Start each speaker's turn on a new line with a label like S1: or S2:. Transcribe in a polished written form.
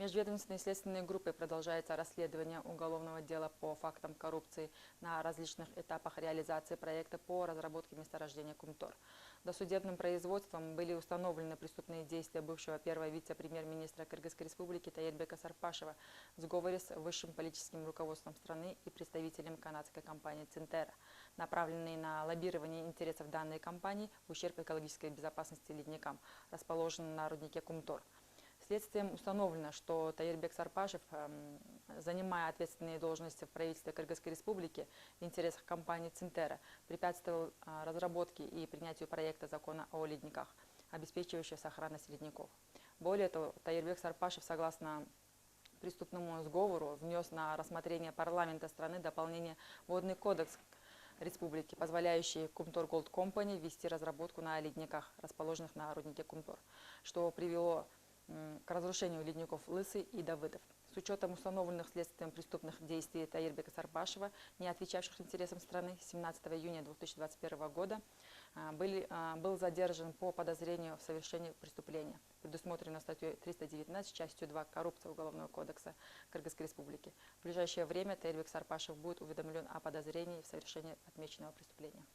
S1: Межведомственной следственной группой продолжается расследование уголовного дела по фактам коррупции на различных этапах реализации проекта по разработке месторождения Кумтор. Досудебным производством были установлены преступные действия бывшего первого вице-премьер-министра Кыргызской республики Таирбека Сарпашева в сговоре с высшим политическим руководством страны и представителем канадской компании «Цинтера», направленные на лоббирование интересов данной компании в ущерб экологической безопасности ледникам, расположенным на руднике Кумтор. Следствием установлено, что Таирбек Сарпашев, занимая ответственные должности в правительстве Кыргызской республики в интересах компании «Цинтера», препятствовал разработке и принятию проекта закона о ледниках, обеспечивающего сохранность ледников. Более того, Таирбек Сарпашев, согласно преступному сговору, внес на рассмотрение парламента страны дополнение в Водный кодекс республики, позволяющий Кумтор Голд Компани вести разработку на ледниках, расположенных на руднике Кумтор, что привело к разрушению ледников Лысый и Давыдов. С учетом установленных следствием преступных действий Таирбека Сарпашева, не отвечавших интересам страны, 17 июня 2021 года был задержан по подозрению в совершении преступления, предусмотрено статьей 319, частью 2 коррупция Уголовного кодекса Кыргызской республики. В ближайшее время Таирбек Сарпашев будет уведомлен о подозрении в совершении отмеченного преступления.